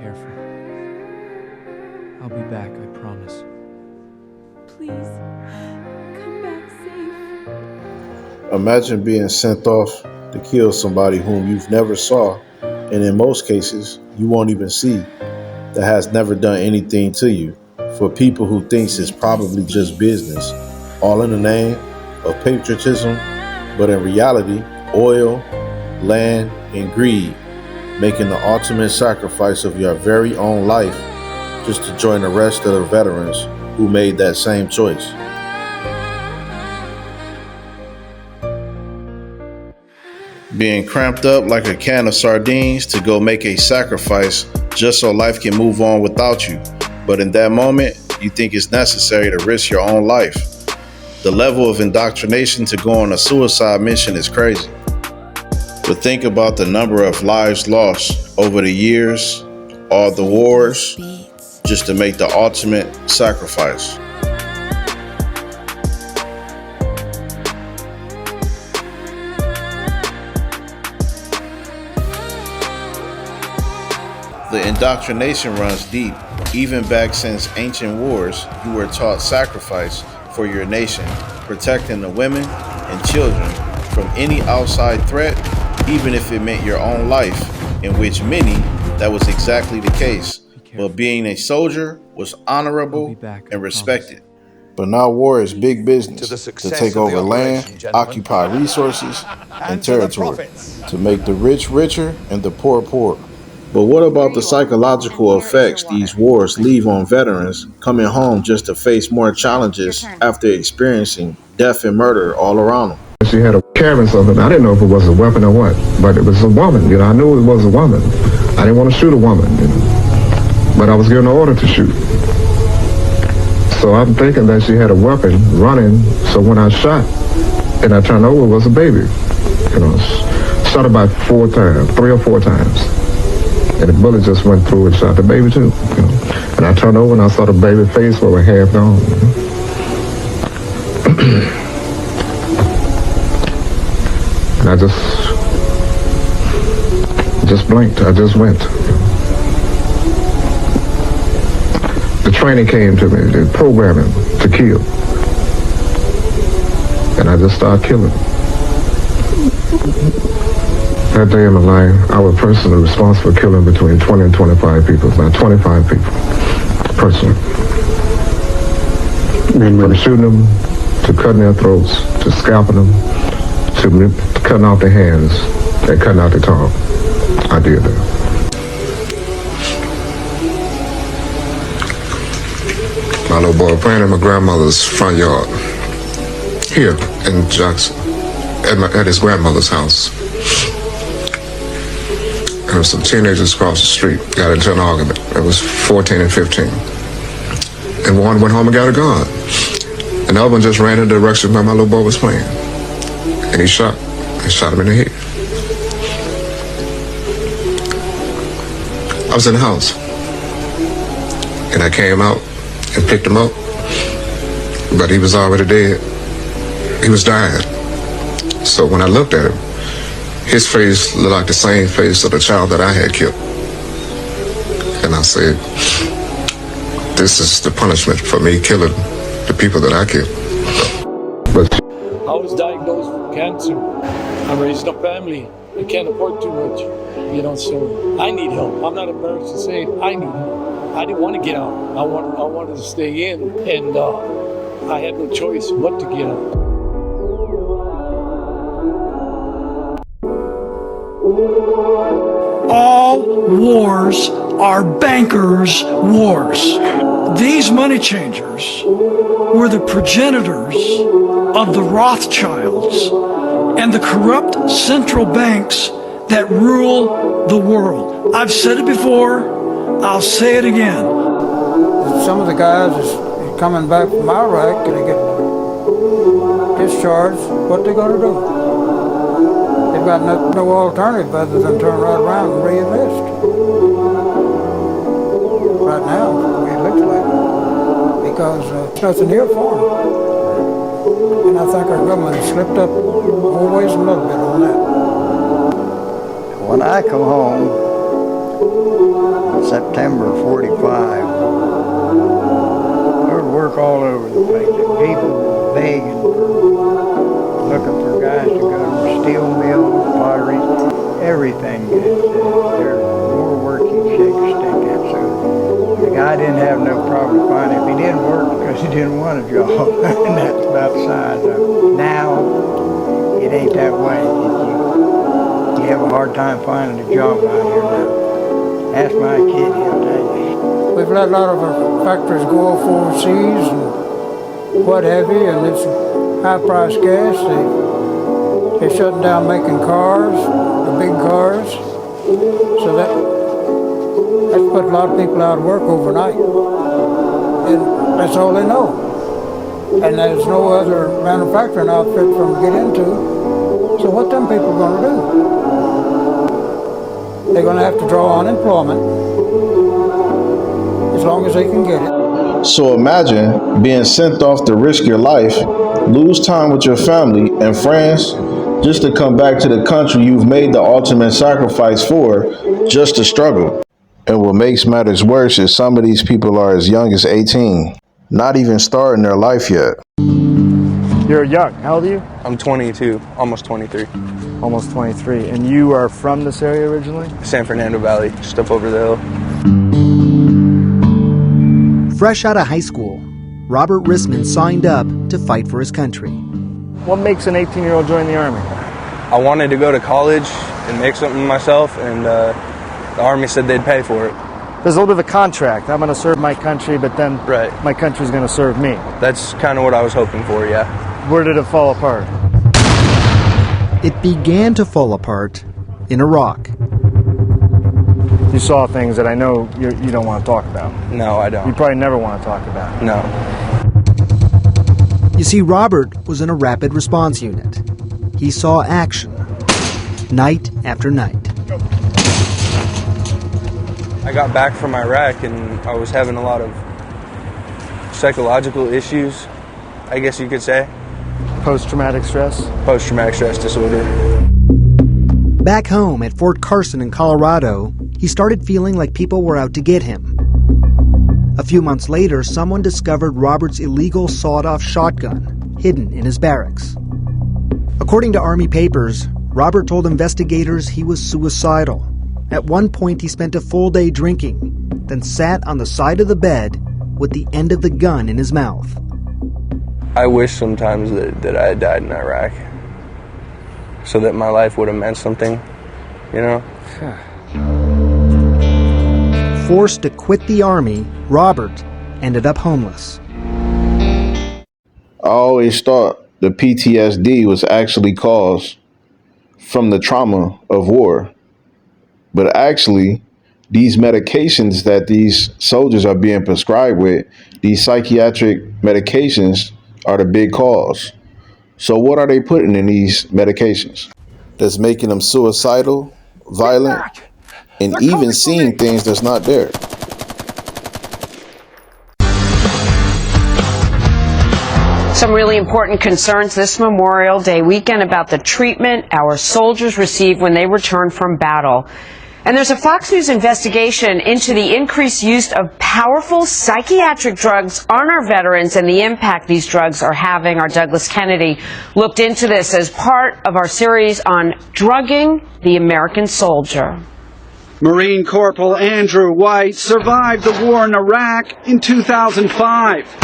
careful. I'll be back, I promise. Please, come back safe. Imagine being sent off to kill somebody whom you've never saw, and in most cases, you won't even see, that has never done anything to you, for people who thinks it's probably just business, all in the name of patriotism, but in reality, oil, land, and greed, making the ultimate sacrifice of your very own life just to join the rest of the veterans who made that same choice. Being cramped up like a can of sardines to go make a sacrifice just so life can move on without you. But in that moment, you think it's necessary to risk your own life. The level of indoctrination to go on a suicide mission is crazy. But think about the number of lives lost over the years, all the wars, just to make the ultimate sacrifice. The indoctrination runs deep. Even back since ancient wars, you were taught sacrifice for your nation, protecting the women and children from any outside threat, even if it meant your own life, in which many, that was exactly the case. But being a soldier was honorable and respected. But now war is big business to take over land, occupy resources and territory, to make the rich richer and the poor poorer. But what about the psychological effects these wars leave on veterans coming home just to face more challenges after experiencing death and murder all around them? She had a carrying something. I didn't know if it was a weapon or what, but it was a woman. You know, I knew it was a woman. I didn't want to shoot a woman, but I was given an order to shoot. So I'm thinking that she had a weapon running. So when I shot and I turned over, it was a baby. You know, shot about 3 or 4 times. And the bullet just went through and shot the baby too. You know. And I turned over and I saw the baby face where it half gone. And I just blinked. I just went. The training came to me, the programming to kill. And I just started killing. That day in my life, I was personally responsible for killing between 20 and 25 people, about 25 people, personally. From shooting them, to cutting their throats, to scalping them, to cutting off their hands, and cutting out their tongue. I did that. My little boy playing in my grandmother's front yard, here in Jackson, at his grandmother's house. There were some teenagers across the street, got into an argument. It was 14 and 15. And one went home and got a gun. And the other one just ran in the direction where my little boy was playing. And he shot him in the head. I was in the house. And I came out and picked him up. But he was already dead. He was dying. So when I looked at him, his face looked like the same face of the child that I had killed. And I said, this is the punishment for me killing the people that I killed. But I was diagnosed with cancer. I'm raising a family. I can't afford too much, so I need help. I'm not embarrassed to say it. I need help. I didn't want to get out. I wanted to stay in, and I had no choice but to get out. All wars are bankers' wars. These money changers were the progenitors of the Rothschilds and the corrupt central banks that rule the world. I've said it before, I'll say it again. Some of the guys is coming back from Iraq and they get discharged. What they gonna do? They've got no alternative other than turn right around and re-enlist. Right now, the way it looks like, because there's nothing here for them. And I think our government has slipped up always a little bit on that. When I come home, September 45. There was work all over the place. People begging, looking for guys to go to steel mills, potteries, everything. There's more work you shake a stick at. So the guy didn't have no problem finding it. He didn't work because he didn't want a job. And that's about the size of it. Now, it ain't that way. You have a hard time finding a job out here now. Ask my kid, he'll tell you. We've let a lot of our factories go off overseas and what have you, and it's high-priced gas. They're shutting down making cars, the big cars. So that's put a lot of people out of work overnight. And that's all they know. And there's no other manufacturing outfit for them to get into. So what them people going to do? They're going to have to draw unemployment as long as they can get it. So imagine being sent off to risk your life, lose time with your family and friends, just to come back to the country you've made the ultimate sacrifice for, just to struggle. And what makes matters worse is some of these people are as young as 18, not even starting their life yet. You're young. How old are you? I'm 22, almost 23. Almost 23. And you are from this area originally? San Fernando Valley, just up over the hill. Fresh out of high school, Robert Rissman signed up to fight for his country. What makes an 18-year-old join the Army? I wanted to go to college and make something of myself, and the Army said they'd pay for it. There's a little bit of a contract. I'm going to serve my country, but then my country's going to serve me. That's kind of what I was hoping for, yeah. Where did it fall apart? It began to fall apart in Iraq. You saw things that I know you don't want to talk about. No, I don't. You probably never want to talk about. No. You see, Robert was in a rapid response unit. He saw action, night after night. I got back from Iraq and I was having a lot of psychological issues, I guess you could say. Post-traumatic stress? Post-traumatic stress disorder. Back home at Fort Carson in Colorado, he started feeling like people were out to get him. A few months later, someone discovered Robert's illegal sawed-off shotgun hidden in his barracks. According to Army papers, Robert told investigators he was suicidal. At one point, he spent a full day drinking, then sat on the side of the bed with the end of the gun in his mouth. I wish sometimes that I had died in Iraq, so that my life would have meant something, you know? Forced to quit the Army, Robert ended up homeless. I always thought the PTSD was actually caused from the trauma of war. But actually, these medications that these soldiers are being prescribed with, these psychiatric medications, are the big cause. So what are they putting in these medications that's making them suicidal, violent, and even seeing things that's not there? Some really important concerns this Memorial Day weekend about the treatment our soldiers receive when they return from battle. And there's a Fox News investigation into the increased use of powerful psychiatric drugs on our veterans and the impact these drugs are having. Our Douglas Kennedy looked into this as part of our series on drugging the American soldier. Marine Corporal Andrew White survived the war in Iraq in 2005.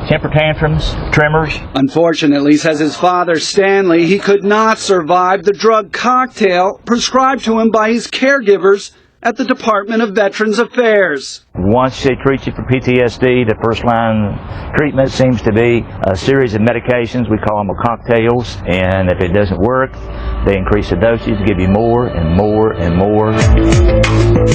Temper tantrums, tremors. Unfortunately, says his father Stanley, he could not survive the drug cocktail prescribed to him by his caregivers at the Department of Veterans Affairs. Once they treat you for PTSD, the first line treatment seems to be a series of medications. We call them cocktails, and if it doesn't work, they increase the dosage, give you more and more and more.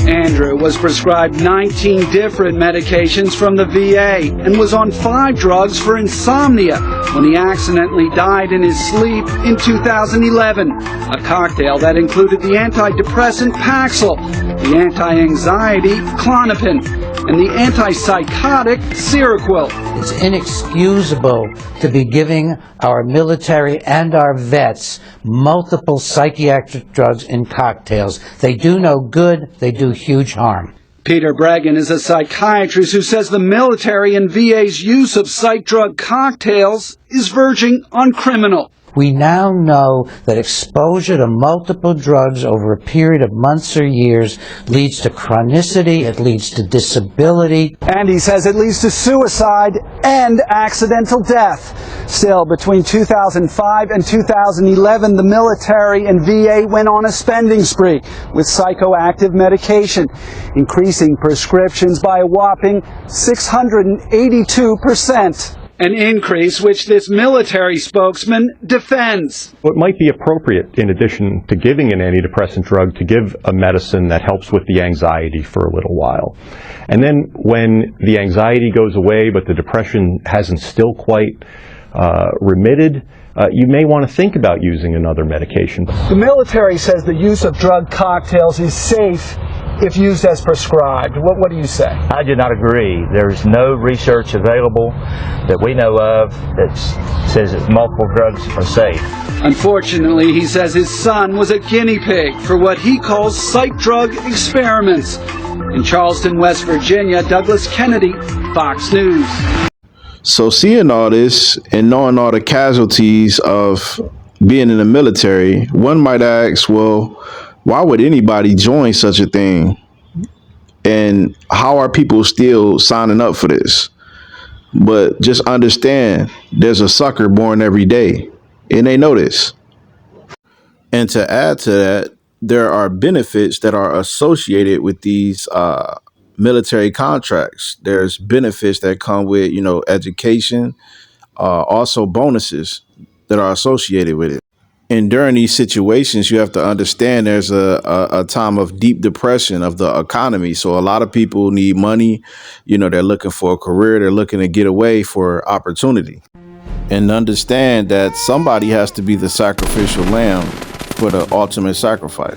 Andrew was prescribed 19 different medications from the VA and was on 5 drugs for insomnia when he accidentally died in his sleep in 2011. A cocktail that included the antidepressant Paxil, the anti-anxiety Klonopin, and the antipsychotic Seroquel. It's inexcusable to be giving our military and our vets multiple psychiatric drugs in cocktails. They do no good, they do huge harm. Peter Bregan is a psychiatrist who says the military and VA's use of psych drug cocktails is verging on criminal. We now know that exposure to multiple drugs over a period of months or years leads to chronicity, it leads to disability. And he says it leads to suicide and accidental death. Still, between 2005 and 2011, the military and VA went on a spending spree with psychoactive medication, increasing prescriptions by a whopping 682%. An increase which this military spokesman defends. What might be appropriate, in addition to giving an antidepressant drug, to give a medicine that helps with the anxiety for a little while. And then when the anxiety goes away but the depression hasn't still quite remitted, you may want to think about using another medication. The military says the use of drug cocktails is safe if used as prescribed. What do you say? I do not agree. There's no research available that we know of that says that multiple drugs are safe. Unfortunately, he says his son was a guinea pig for what he calls psych drug experiments. In Charleston, West Virginia, Douglas Kennedy, Fox News. So seeing all this and knowing all the casualties of being in the military, one might ask, well, why would anybody join such a thing? And how are people still signing up for this? But just understand, there's a sucker born every day, and they know this. And to add to that, there are benefits that are associated with these military contracts. There's benefits that come with, education, also bonuses that are associated with it. And during these situations, you have to understand there's a time of deep depression of the economy. So a lot of people need money. They're looking for a career. They're looking to get away for opportunity. And understand that somebody has to be the sacrificial lamb for the ultimate sacrifice.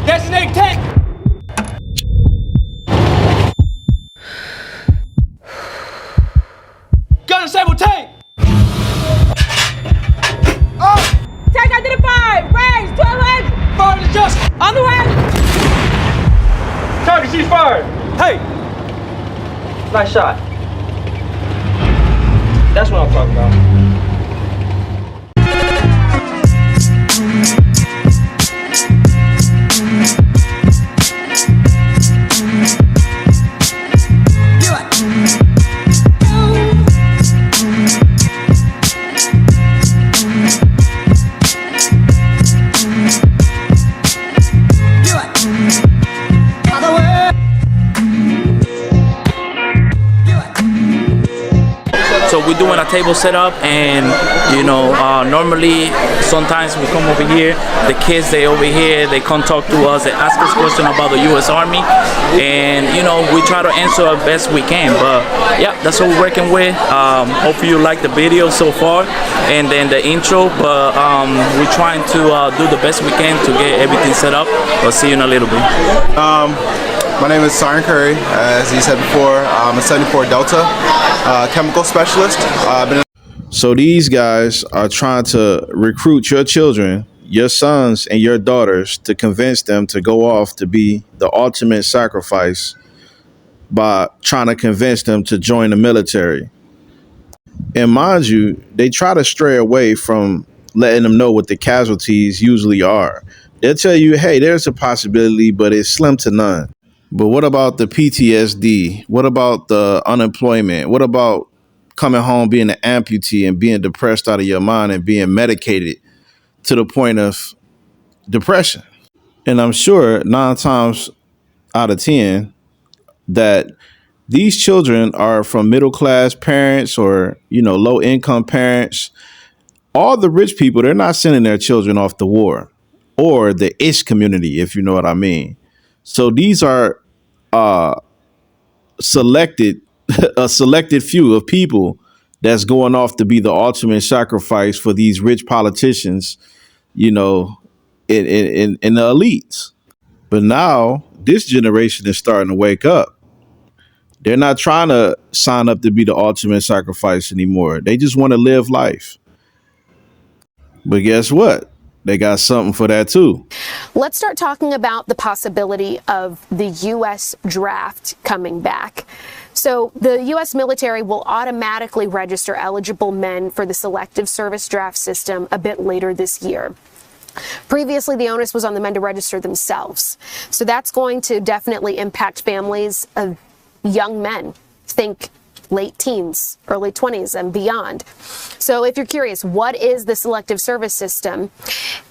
Designate tank! Gun disable tank! Oh! Tank identified! Range 1200! Fire to just! On the way! Target cease fire! Hey! Nice shot. That's what I'm talking about. So we're doing a table setup, and normally sometimes we come over here, the kids they over here, they come talk to us, they ask us questions about the U.S. Army, and we try to answer as best we can. But yeah, that's what we're working with. Hopefully you like the video so far, and then the intro. But we're trying to do the best we can to get everything set up. We'll see you in a little bit. My name is Siren Curry. As he said before, I'm a 74 Delta chemical specialist. So these guys are trying to recruit your children, your sons and your daughters, to convince them to go off to be the ultimate sacrifice by trying to convince them to join the military. And mind you, they try to stray away from letting them know what the casualties usually are. They'll tell you, hey, there's a possibility, but it's slim to none. But what about the PTSD? What about the unemployment? What about coming home being an amputee and being depressed out of your mind and being medicated to the point of depression? And I'm sure 9 times out of 10 that these children are from middle-class parents or, low-income parents. All the rich people, they're not sending their children off to war, or the ish community, if you know what I mean. So these are a selected few of people that's going off to be the ultimate sacrifice for these rich politicians, in the elites. But now this generation is starting to wake up. They're not trying to sign up to be the ultimate sacrifice anymore. They just want to live life. But guess what? they got something for that too. Let's start talking about the possibility of the U.S. draft coming back. So the U.S. military will automatically register eligible men for the selective service draft system a bit later this year. Previously, the onus was on the men to register themselves. So that's going to definitely impact families of young men. Think late teens, early 20s and beyond. So if you're curious, what is the selective service system?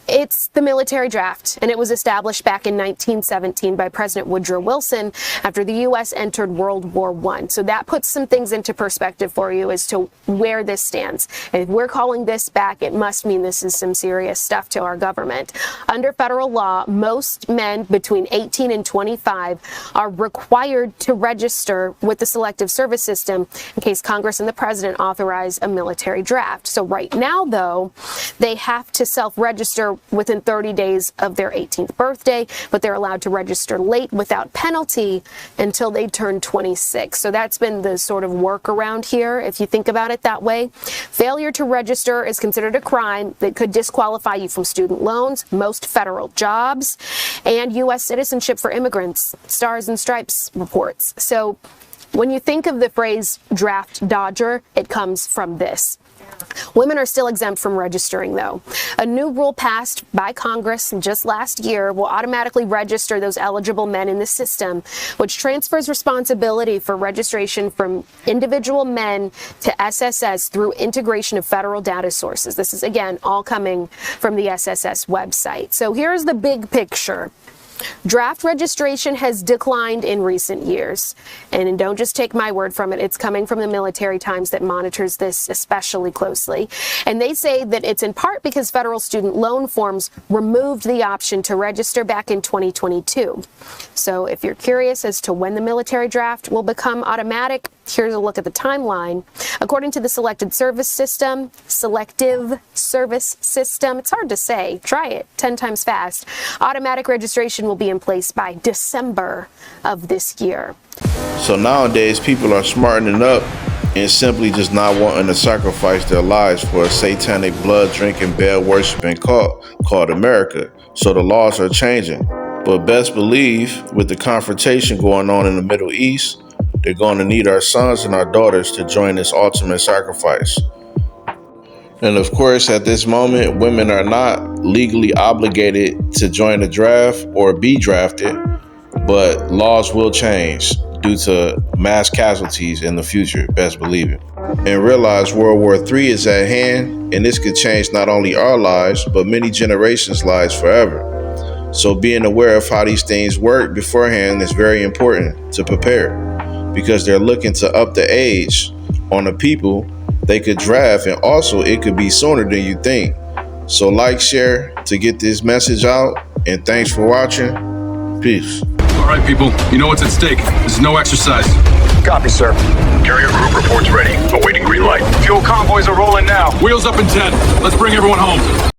It's the military draft, and it was established back in 1917 by President Woodrow Wilson after the U.S. entered World War I. So that puts some things into perspective for you as to where this stands. And if we're calling this back, it must mean this is some serious stuff to our government. Under federal law, most men between 18 and 25 are required to register with the selective service system in case Congress and the president authorize a military draft. So right now, though, they have to self-register within 30 days of their 18th birthday, but they're allowed to register late without penalty until they turn 26. So that's been the sort of workaround here, if you think about it that way. Failure to register is considered a crime that could disqualify you from student loans, most federal jobs, and U.S. citizenship for immigrants, Stars and Stripes reports. So when you think of the phrase draft dodger, it comes from this. Women are still exempt from registering, though. A new rule passed by Congress just last year will automatically register those eligible men in the system, which transfers responsibility for registration from individual men to SSS through integration of federal data sources. This is, again, all coming from the SSS website. So here's the big picture. Draft registration has declined in recent years, and don't just take my word from it. It's coming from the Military Times that monitors this especially closely. And they say that it's in part because federal student loan forms removed the option to register back in 2022. So if you're curious as to when the military draft will become automatic, here's a look at the timeline. According to the selective service system, it's hard to say, try it 10 times fast. Automatic registration will be in place by December of this year. So nowadays, people are smartening up and simply just not wanting to sacrifice their lives for a satanic blood-drinking, Baal-worshiping cult called America. So the laws are changing. But best believe, with the confrontation going on in the Middle East, they're going to need our sons and our daughters to join this ultimate sacrifice. And of course, at this moment, women are not legally obligated to join the draft or be drafted, but laws will change due to mass casualties in the future, best believe it. And realize World War III is at hand, and this could change not only our lives, but many generations' lives forever. So being aware of how these things work beforehand is very important to prepare, because they're looking to up the age on the people they could draft, and also it could be sooner than you think. So like, share to get this message out, and thanks for watching. Peace. All right, people, you know what's at stake. This is no exercise. Copy, sir. Carrier group reports ready. Awaiting green light. Fuel convoys are rolling now. Wheels up in 10. Let's bring everyone home.